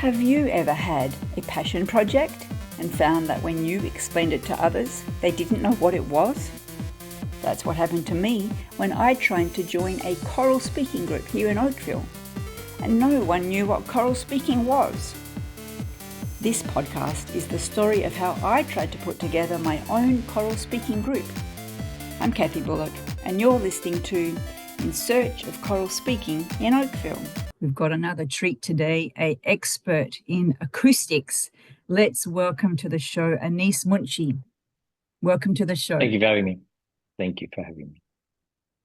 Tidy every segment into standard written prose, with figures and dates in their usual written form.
Have you ever had a passion project and found that when you explained it to others, they didn't know what it was? That's what happened to me when I tried to join a choral speaking group here in Oakville, and no one knew what choral speaking was. This podcast is the story of how I tried to put together my own choral speaking group. I'm Kathy Bullock, and you're listening to In Search of Choral Speaking in Oakville. We've got another treat today, an expert in acoustics. Let's welcome to the show Anis Munshi. Welcome to the show. Thank you for having me. Thank you for having me.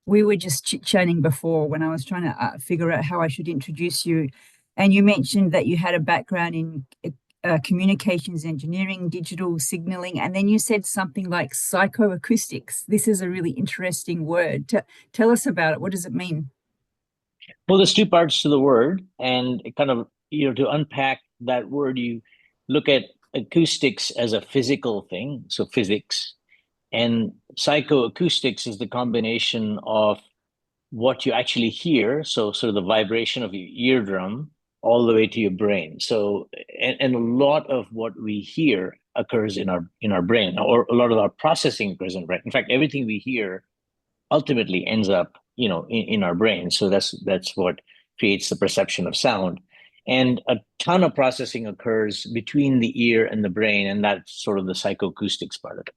We were just chit-chatting before when I was trying to figure out how I should introduce you. And you mentioned that you had a background in communications engineering, digital signaling, and then you said something like psychoacoustics. This is a really interesting word. Tell us about it. What does it mean? Well, there's two parts to the word, and it kind of, to unpack that word, you look at acoustics as a physical thing, so physics, and psychoacoustics is the combination of what you actually hear, so sort of the vibration of your eardrum all the way to your brain. So, and a lot of what we hear occurs in our brain, or a lot of our processing occurs in the brain. In fact, everything we hear ultimately ends up, in our brain. So that's what creates the perception of sound. And a ton of processing occurs between the ear and the brain, and that's sort of the psychoacoustics part of it.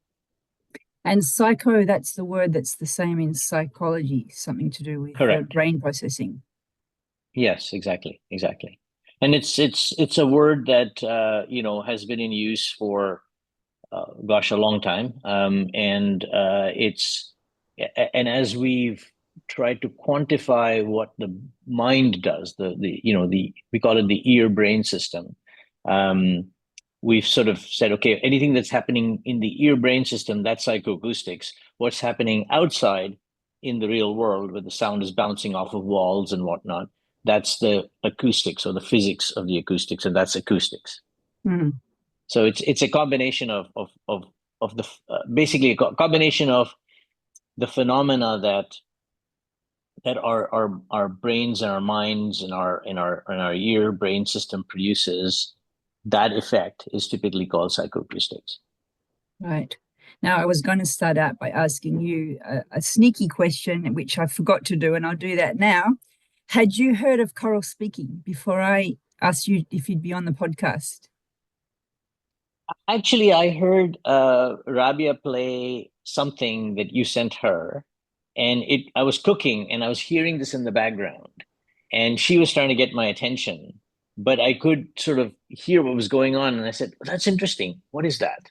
And psycho, that's the word that's the same in psychology, something to do with brain processing. Yes, exactly. And it's a word that has been in use for a long time. And as we've tried to quantify what the mind does, we call it the ear-brain system. We've sort of said, okay, anything that's happening in the ear-brain system, that's psychoacoustics. What's happening outside in the real world, where the sound is bouncing off of walls and whatnot, that's the acoustics or the physics of the acoustics, and that's acoustics. Mm-hmm. So it's a combination of the basically a combination of the phenomena that our brains and our minds and our ear brain system produces. That effect is typically called psychoacoustics. Right. Now, I was going to start out by asking you a sneaky question, which I forgot to do, and I'll do that now. Had you heard of choral speaking before I asked you if you'd be on the podcast? Actually, I heard Rabia play something that you sent her, and I was cooking and I was hearing this in the background, and she was trying to get my attention, but I could sort of hear what was going on, and I said, "That's interesting. What is that?"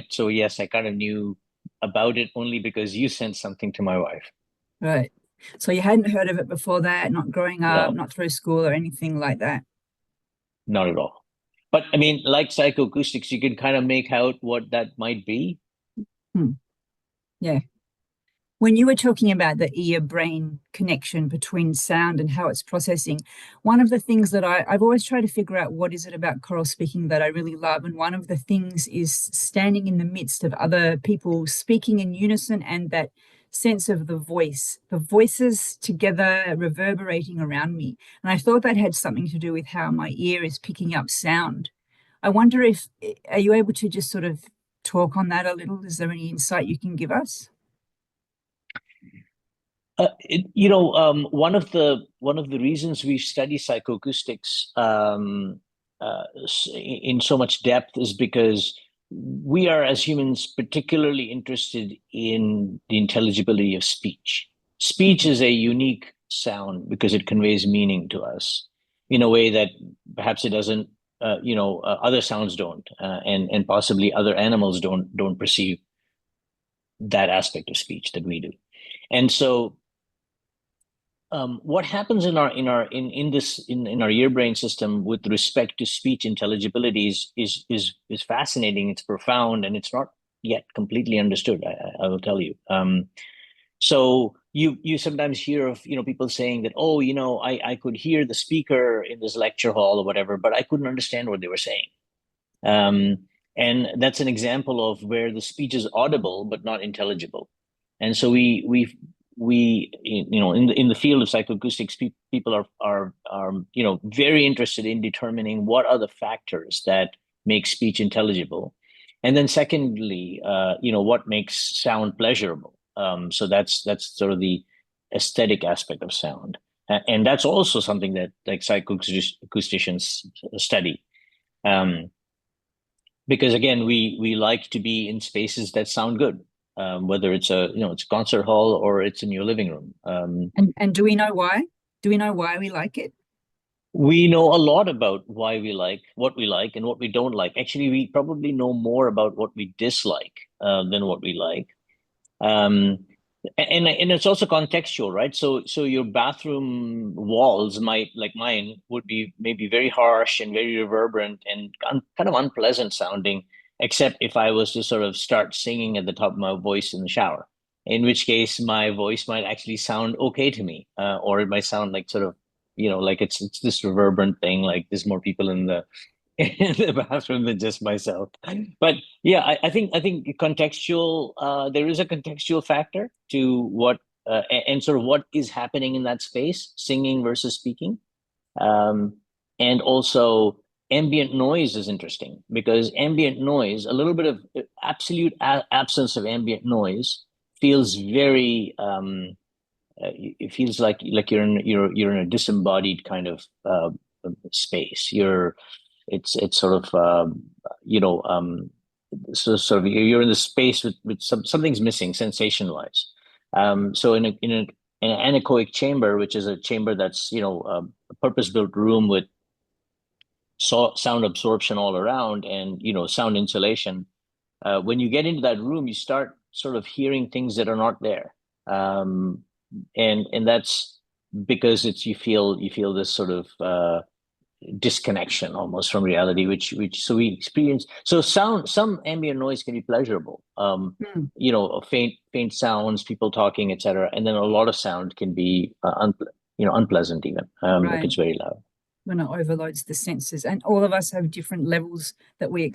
So yes, I kind of knew about it only because you sent something to my wife. Right. So you hadn't heard of it before that, not growing up, not through school or anything like that? Not at all. But I mean, like psychoacoustics, you can kind of make out what that might be. Yeah. When you were talking about the ear-brain connection between sound and how it's processing, one of the things that I've always tried to figure out, what is it about choral speaking that I really love? And one of the things is standing in the midst of other people speaking in unison, and that sense of the voices together reverberating around me. And I thought that had something to do with how my ear is picking up sound. I wonder are you able to just sort of talk on that a little? Is there any insight you can give us? One of the reasons we study psychoacoustics in so much depth is because we are, as humans, particularly interested in the intelligibility of speech. Speech is a unique sound because it conveys meaning to us in a way that perhaps it doesn't. Other sounds don't, and possibly other animals don't perceive that aspect of speech that we do. And so what happens in our ear brain system with respect to speech intelligibility is fascinating. It's profound, and it's not yet completely understood. I will tell you. So you sometimes hear of people saying that, I could hear the speaker in this lecture hall or whatever, but I couldn't understand what they were saying. And that's an example of where the speech is audible but not intelligible. And so we in the field of psychoacoustics, people are very interested in determining what are the factors that make speech intelligible, and then secondly, what makes sound pleasurable. So that's sort of the aesthetic aspect of sound, and that's also something that like psychoacousticians study. Um, because again, we like to be in spaces that sound good, whether it's it's a concert hall or it's in your living room. And do we know why? Do we know why we like it? We know a lot about why we like what we like and what we don't like. Actually, we probably know more about what we dislike than what we like. Um, and it's also contextual, right? So your bathroom walls might, like mine, would be maybe very harsh and very reverberant and kind of unpleasant sounding, except if I was to sort of start singing at the top of my voice in the shower, in which case my voice might actually sound okay to me, or it might sound like sort of, like it's this reverberant thing, like there's more people in the in the bathroom than just myself. But yeah, I think contextual. There is a contextual factor to what and sort of what is happening in that space, singing versus speaking, um, and also ambient noise is interesting because ambient noise, a little bit of absolute absence of ambient noise, feels very. It feels like you're in a disembodied kind of space. It's sort of so sort of you're in the space with something's missing sensation wise. So in an anechoic chamber, which is a chamber that's a purpose built room with sound absorption all around and sound insulation. When you get into that room, you start sort of hearing things that are not there, and that's because it's you feel this sort of disconnection almost from reality, which so we experience. So some ambient noise can be pleasurable, Mm, faint sounds, people talking, etc., and then a lot of sound can be unpleasant even, if right. it's very loud. When it overloads the senses, and all of us have different levels that we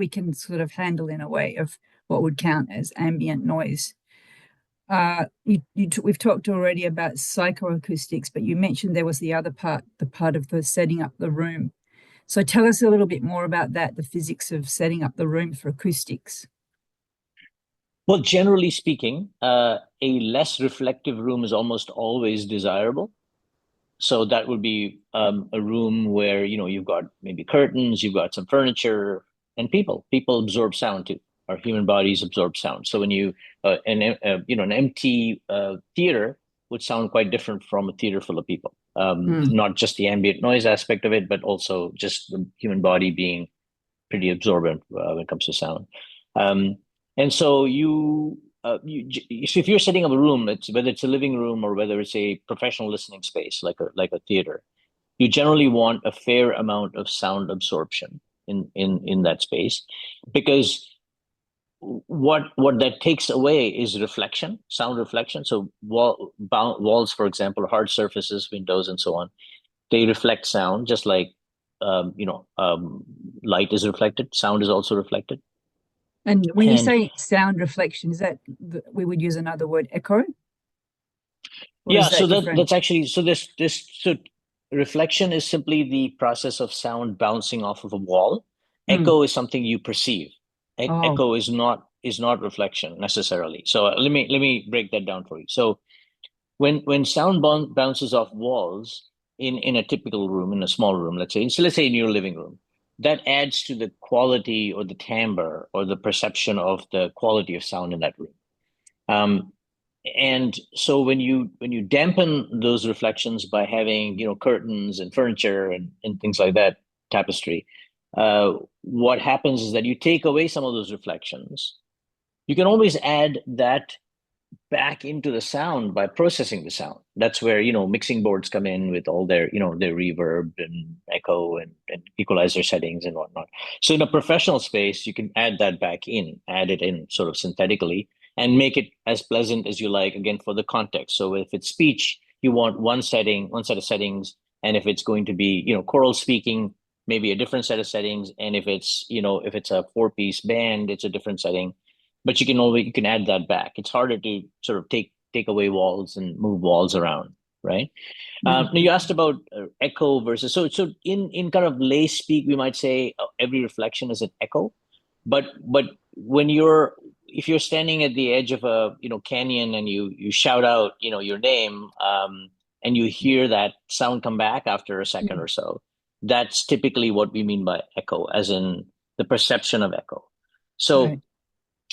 can sort of handle in a way of what would count as ambient noise. We've talked already about psychoacoustics, but you mentioned there was the other part, the part of the setting up the room. So tell us a little bit more about that, the physics of setting up the room for acoustics. Well, generally speaking, a less reflective room is almost always desirable. So that would be a room where you've got maybe curtains, you've got some furniture, and people absorb sound too. Our human bodies absorb sound. So when an empty theater would sound quite different from a theater full of people. Mm. Not just the ambient noise aspect of it, but also just the human body being pretty absorbent when it comes to sound. Um, and so so if you're setting up a room, whether it's a living room or whether it's a professional listening space like a theater, you generally want a fair amount of sound absorption in that space, because what that takes away is reflection, sound reflection. So walls, for example, hard surfaces, windows, and so on, they reflect sound just like um, you know um, light is reflected, sound is also reflected. And when you And say sound reflection, is that we would use another word, echo, or is yeah, so that that different? that's actually, so this so reflection is simply the process of sound bouncing off of a wall. Mm. Echo is something you perceive. Oh, Echo is not reflection necessarily. So let me break that down for you. So when sound bounces off walls in a typical room, in a small room, let's say in your living room, that adds to the quality or the timbre or the perception of the quality of sound in that room. Um, and so when you dampen those reflections by having curtains and furniture and things like that, tapestry, what happens is that you take away some of those reflections. You can always add that back into the sound by processing the sound. That's where mixing boards come in with all their reverb and echo and equalizer settings and whatnot. So in a professional space, you can add that back in, add it in sort of synthetically, and make it as pleasant as you like, again, for the context. So if it's speech, you want one setting, one set of settings, and if it's going to be choral speaking, maybe a different set of settings, and if it's a four-piece band, it's a different setting. But you can add that back. It's harder to sort of take take away walls and move walls around, right? Now you asked about echo versus so in kind of lay speak, we might say every reflection is an echo, but when you're if you're standing at the edge of a canyon and you shout out your name, and you hear that sound come back after a second or so, that's typically what we mean by echo, as in the perception of echo. So Right.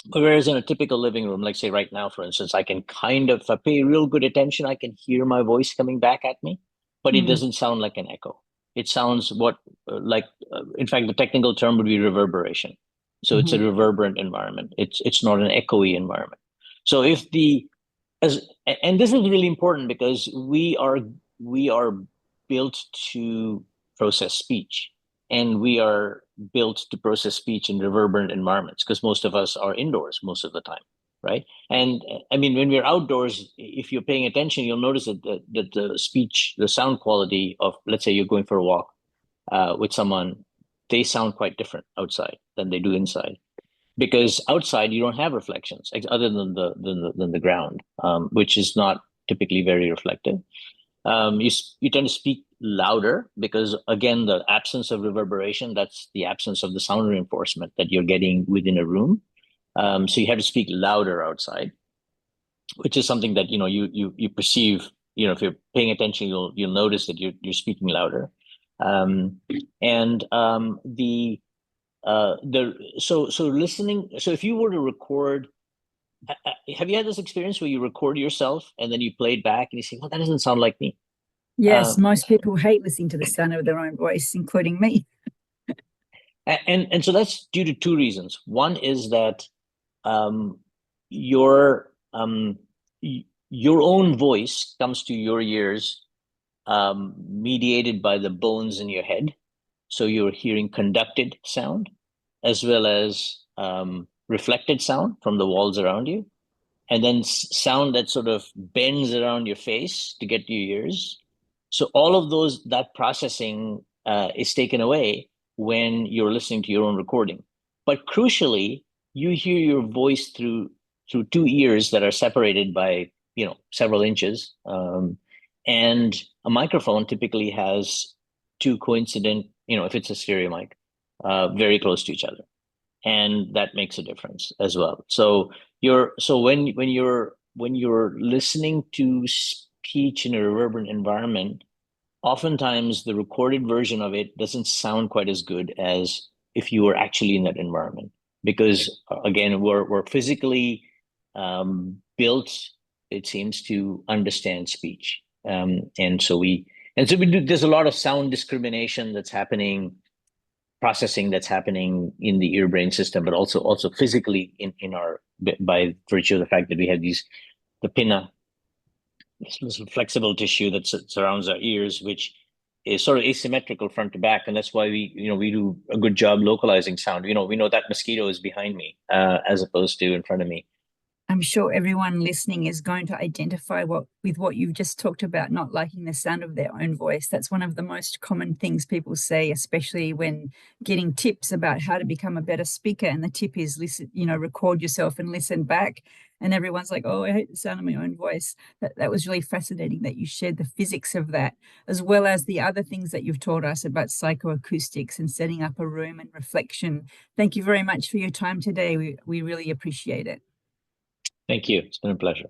whereas in a typical living room, like say right now, for instance, I can kind of, if I pay real good attention, I can hear my voice coming back at me, but it doesn't sound like an echo. It sounds in fact, the technical term would be reverberation. So it's a reverberant environment. It's not an echoey environment. So if the as and this is really important because we are built to process speech, and we are built to process speech in reverberant environments because most of us are indoors most of the time, right? And I mean, when we're outdoors, if you're paying attention, you'll notice that the speech, the sound quality of, let's say you're going for a walk with someone, they sound quite different outside than they do inside, because outside you don't have reflections other than the ground, which is not typically very reflective. You tend to speak louder because, again, the absence of reverberation, that's the absence of the sound reinforcement that you're getting within a room. So you have to speak louder outside, which is something that you perceive. If you're paying attention, you'll notice that you're speaking louder. And so listening. So if you were to record, have you had this experience where you record yourself and then you play it back and you say, "Well, that doesn't sound like me." Yes, most people hate listening to the sound of their own voice, including me. And so that's due to two reasons. One is that your own voice comes to your ears mediated by the bones in your head. So you're hearing conducted sound as well as reflected sound from the walls around you, and then sound that sort of bends around your face to get to your ears. So all of that processing is taken away when you're listening to your own recording. But crucially, you hear your voice through two ears that are separated by several inches, and a microphone typically has two coincident, if it's a stereo mic, very close to each other, and that makes a difference as well. So when you're listening to speech in a reverberant environment, oftentimes the recorded version of it doesn't sound quite as good as if you were actually in that environment, because again, we're physically built, it seems, to understand speech, and so we do. There's a lot of sound discrimination that's happening, processing that's happening in the ear brain system, but also physically in our, by virtue of the fact that we have the pinna, this flexible tissue that surrounds our ears, which is sort of asymmetrical front to back, and that's why we do a good job localizing sound. We know that mosquito is behind me as opposed to in front of me. I'm sure everyone listening is going to identify with what you've just talked about, not liking the sound of their own voice. That's one of the most common things people say, especially when getting tips about how to become a better speaker. And the tip is listen, record yourself and listen back. And everyone's like, "Oh, I hate the sound of my own voice." That was really fascinating that you shared the physics of that, as well as the other things that you've taught us about psychoacoustics and setting up a room and reflection. Thank you very much for your time today. We really appreciate it. Thank you. It's been a pleasure.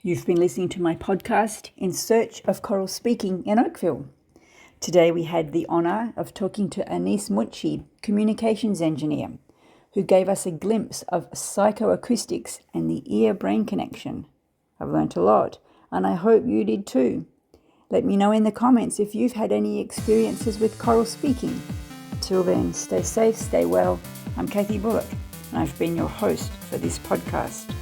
You've been listening to my podcast, In Search of Choral Speaking in Oakville. Today we had the honour of talking to Anis Munshi, communications engineer, who gave us a glimpse of psychoacoustics and the ear-brain connection. I've learnt a lot, and I hope you did too. Let me know in the comments if you've had any experiences with choral speaking. Till then, stay safe, stay well. I'm Kathy Bullock, and I've been your host for this podcast.